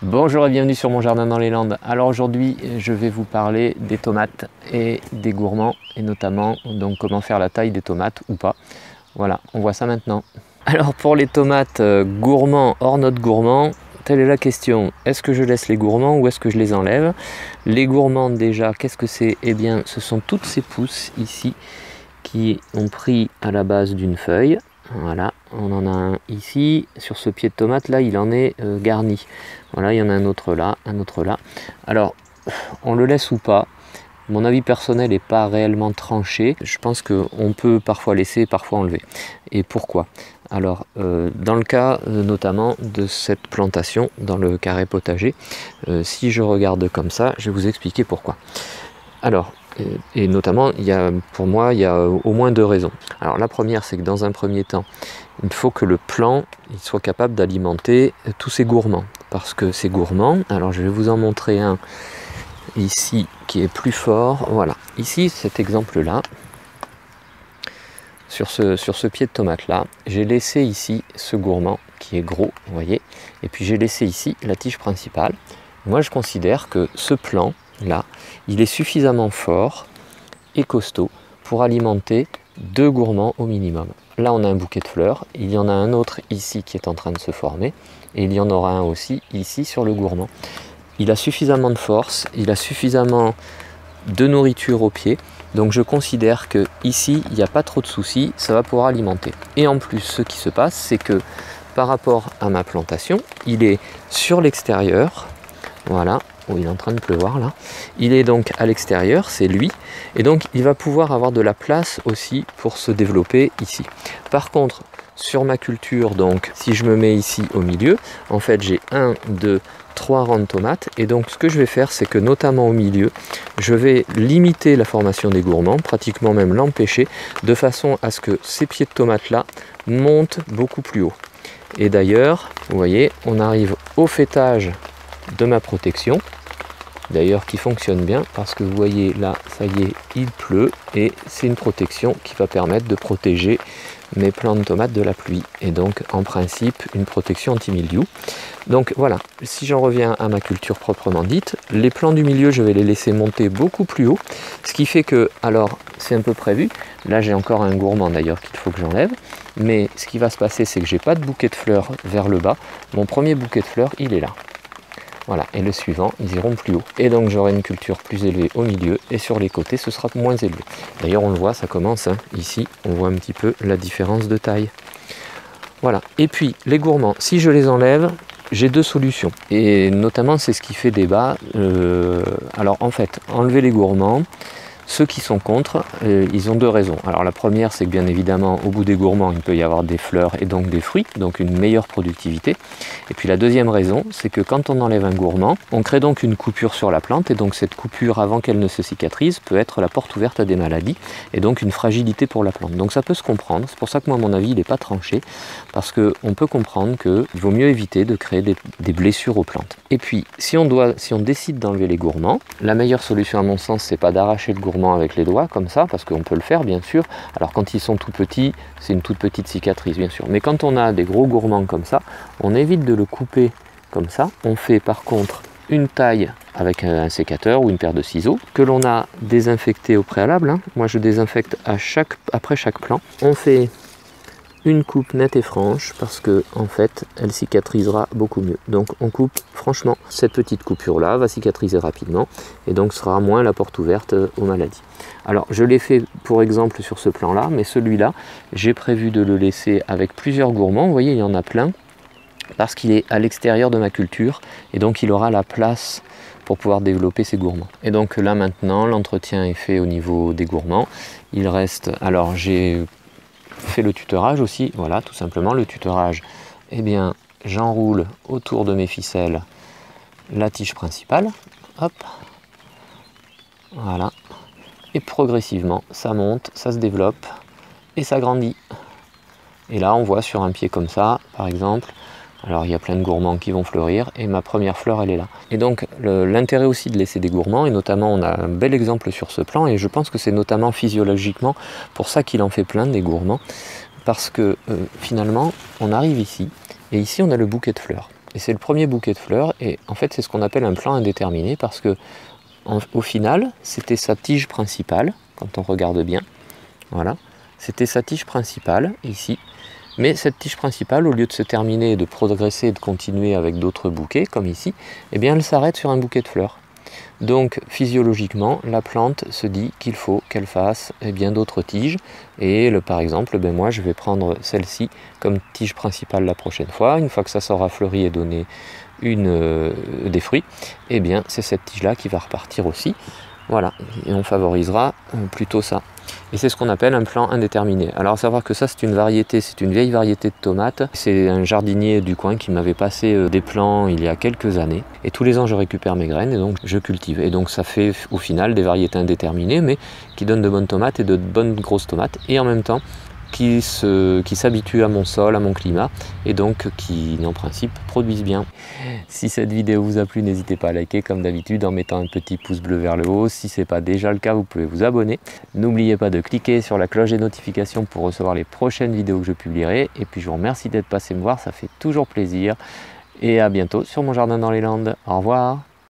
Bonjour et bienvenue sur mon jardin dans les Landes. Alors aujourd'hui je vais vous parler des tomates et des gourmands et notamment donc comment faire la taille des tomates ou pas. Voilà, on voit ça maintenant. Alors pour les tomates gourmands hors note gourmand, telle est la question. Est-ce que je laisse les gourmands ou est-ce que je les enlève? Les gourmands déjà, qu'est-ce que c'est? Eh bien ce sont toutes ces pousses ici qui ont pris à la base d'une feuille. Voilà, on en a un ici, sur ce pied de tomate là, il en est garni. Voilà, il y en a un autre là, un autre là. Alors, on le laisse ou pas? Mon avis personnel n'est pas réellement tranché. Je pense qu'on peut parfois laisser, parfois enlever. Et pourquoi? Alors, dans le cas notamment de cette plantation dans le carré potager, si je regarde comme ça, je vais vous expliquer pourquoi. Alors, et notamment, pour moi, il y a au moins deux raisons. Alors la première, c'est que dans un premier temps, il faut que le plant il soit capable d'alimenter tous ces gourmands. Parce que ces gourmands, alors je vais vous en montrer un ici qui est plus fort. Voilà, ici cet exemple-là, sur ce pied de tomate-là, j'ai laissé ici ce gourmand qui est gros, vous voyez, et puis j'ai laissé ici la tige principale. Moi, je considère que ce plant, là, il est suffisamment fort et costaud pour alimenter deux gourmands au minimum. Là, on a un bouquet de fleurs, il y en a un autre ici qui est en train de se former, et il y en aura un aussi ici sur le gourmand. Il a suffisamment de force, il a suffisamment de nourriture au pied, donc je considère que ici, il n'y a pas trop de soucis, ça va pouvoir alimenter. Et en plus, ce qui se passe, c'est que par rapport à ma plantation, il est sur l'extérieur, voilà, où il est en train de pleuvoir là, il est donc à l'extérieur, c'est lui, et donc il va pouvoir avoir de la place aussi pour se développer ici. Par contre, sur ma culture, donc si je me mets ici au milieu, en fait j'ai 1, 2, 3 rangs de tomates, et donc ce que je vais faire, c'est que notamment au milieu, je vais limiter la formation des gourmands, pratiquement même l'empêcher, de façon à ce que ces pieds de tomates là montent beaucoup plus haut. Et d'ailleurs, vous voyez, on arrive au fêtage de ma protection, d'ailleurs qui fonctionne bien parce que vous voyez là, ça y est, il pleut et c'est une protection qui va permettre de protéger mes plants de tomates de la pluie et donc en principe une protection anti-mildiou. Donc voilà, si j'en reviens à ma culture proprement dite, les plants du milieu je vais les laisser monter beaucoup plus haut, ce qui fait que, alors c'est un peu prévu, là j'ai encore un gourmand d'ailleurs qu'il faut que j'enlève, mais ce qui va se passer c'est que j'ai pas de bouquet de fleurs vers le bas, mon premier bouquet de fleurs il est là. Voilà, et le suivant, ils iront plus haut. Et donc j'aurai une culture plus élevée au milieu, et sur les côtés, ce sera moins élevé. D'ailleurs, on le voit, ça commence, hein. Ici, on voit un petit peu la différence de taille. Voilà, et puis les gourmands, si je les enlève, j'ai deux solutions. Et notamment, c'est ce qui fait débat. Alors en fait, enlever les gourmands, ceux qui sont contre, ils ont deux raisons. Alors la première, c'est que bien évidemment, au bout des gourmands, il peut y avoir des fleurs et donc des fruits, donc une meilleure productivité. Et puis la deuxième raison, c'est que quand on enlève un gourmand, on crée donc une coupure sur la plante, et donc cette coupure, avant qu'elle ne se cicatrise, peut être la porte ouverte à des maladies, et donc une fragilité pour la plante. Donc ça peut se comprendre, c'est pour ça que moi, à mon avis, il n'est pas tranché, parce qu'on peut comprendre qu'il vaut mieux éviter de créer des blessures aux plantes. Et puis, si on décide d'enlever les gourmands, la meilleure solution à mon sens, c'est pas d'arracher le gourmand avec les doigts comme ça, parce qu'on peut le faire bien sûr. Alors quand ils sont tout petits, c'est une toute petite cicatrice bien sûr, mais quand on a des gros gourmands comme ça, on évite de le couper comme ça. On fait par contre une taille avec un sécateur ou une paire de ciseaux que l'on a désinfecté au préalable, hein. Moi je désinfecte après chaque plant. On fait une coupe nette et franche parce que en fait elle cicatrisera beaucoup mieux. Donc on coupe franchement, cette petite coupure là va cicatriser rapidement et donc sera moins la porte ouverte aux maladies. Alors je l'ai fait pour exemple sur ce plan là, mais celui-là j'ai prévu de le laisser avec plusieurs gourmands. Vous voyez, il y en a plein parce qu'il est à l'extérieur de ma culture et donc il aura la place pour pouvoir développer ses gourmands. Et donc là maintenant l'entretien est fait au niveau des gourmands. Il reste, alors j'ai fait le tutorage aussi, voilà, tout simplement le tutorage. Eh bien, j'enroule autour de mes ficelles la tige principale, hop, voilà, et progressivement, ça monte, ça se développe et ça grandit. Et là, on voit sur un pied comme ça, par exemple, alors il y a plein de gourmands qui vont fleurir et ma première fleur, elle est là. Et donc, l'intérêt aussi de laisser des gourmands, et notamment, on a un bel exemple sur ce plan, et je pense que c'est notamment physiologiquement pour ça qu'il en fait plein des gourmands, parce que finalement, on arrive ici, et ici, on a le bouquet de fleurs. et c'est le premier bouquet de fleurs, et en fait c'est ce qu'on appelle un plan indéterminé, parce que au final c'était sa tige principale, quand on regarde bien, voilà, c'était sa tige principale ici, mais cette tige principale, au lieu de se terminer et de progresser et de continuer avec d'autres bouquets comme ici, eh bien elle s'arrête sur un bouquet de fleurs. Donc physiologiquement, la plante se dit qu'il faut qu'elle fasse bien d'autres tiges. Et par exemple, moi je vais prendre celle-ci comme tige principale la prochaine fois. Une fois que ça sera fleuri et donné des fruits, et bien c'est cette tige-là qui va repartir aussi. Voilà, et on favorisera plutôt ça. Et c'est ce qu'on appelle un plan indéterminé. Alors à savoir que ça c'est une variété, c'est une vieille variété de tomates. C'est un jardinier du coin qui m'avait passé des plants il y a quelques années. Et tous les ans je récupère mes graines et donc je cultive. Et donc ça fait au final des variétés indéterminées mais qui donnent de bonnes tomates et de bonnes grosses tomates. Et en même temps qui s'habituent à mon sol, à mon climat, et donc qui en principe produisent bien. Si cette vidéo vous a plu, n'hésitez pas à liker comme d'habitude en mettant un petit pouce bleu vers le haut. Si ce n'est pas déjà le cas, vous pouvez vous abonner. N'oubliez pas de cliquer sur la cloche des notifications pour recevoir les prochaines vidéos que je publierai. Et puis je vous remercie d'être passé me voir, ça fait toujours plaisir. Et à bientôt sur mon jardin dans les Landes. Au revoir.